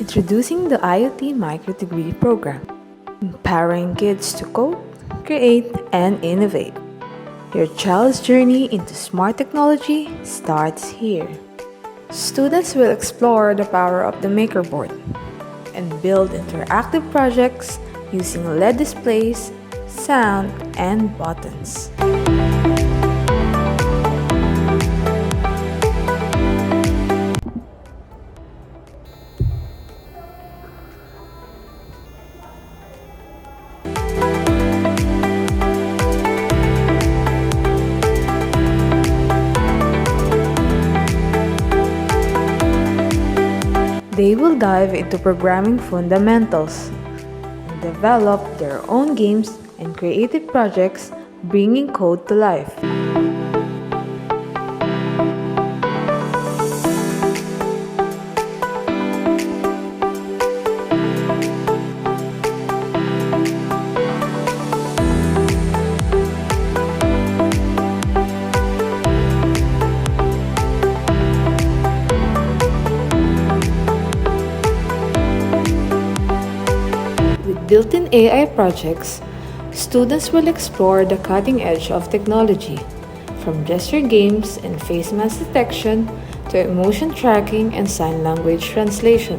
Introducing the IoT Microdegree Program, empowering kids to code, create, and innovate. Your child's journey into smart technology starts here. Students will explore the power of the MakerBoard and build interactive projects using LED displays, sound, and buttons. They will dive into programming fundamentals and develop their own games and creative projects, bringing code to life. With built-in AI projects, students will explore the cutting edge of technology, from gesture games and face mask detection to emotion tracking and sign language translation.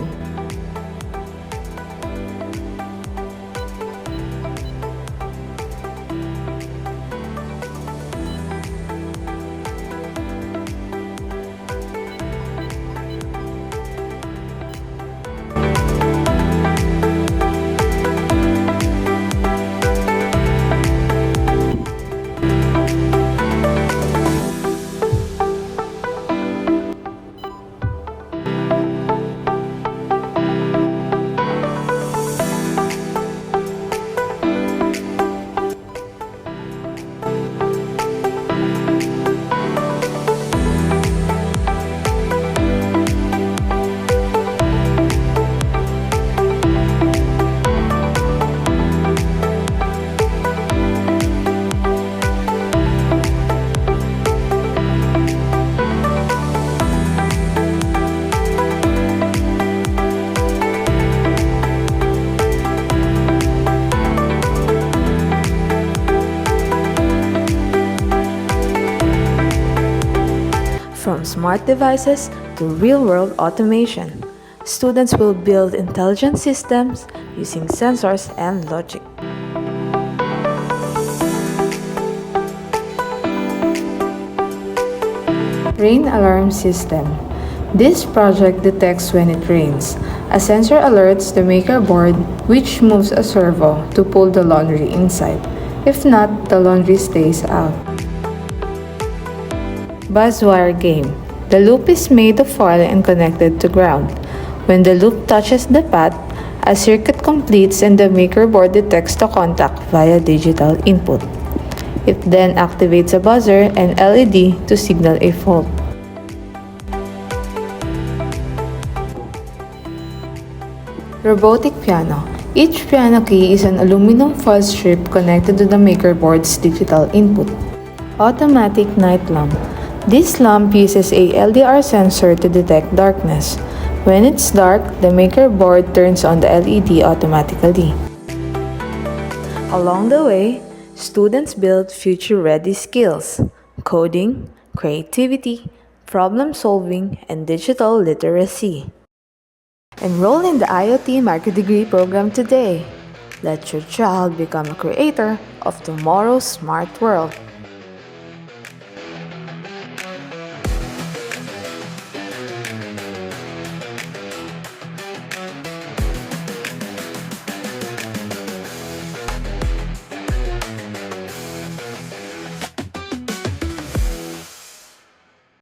From smart devices to real-world automation, students will build intelligent systems using sensors and logic. Rain Alarm System. This project detects when it rains. A sensor alerts the MakerBoard, which moves a servo to pull the laundry inside. If not, the laundry stays out. Buzzwire game. The loop is made of foil and connected to ground. When the loop touches the path, a circuit completes and the MakerBoard detects the contact via digital input. It then activates a buzzer and LED to signal a fault. Robotic piano. Each piano key is an aluminum foil strip connected to the MakerBoard's digital input. Automatic night lamp. This lamp uses a LDR sensor to detect darkness. When it's dark, the MakerBoard turns on the LED automatically. Along the way, students build future-ready skills: coding, creativity, problem-solving, and digital literacy. Enroll in the IoT Microdegree Program today. Let your child become a creator of tomorrow's smart world.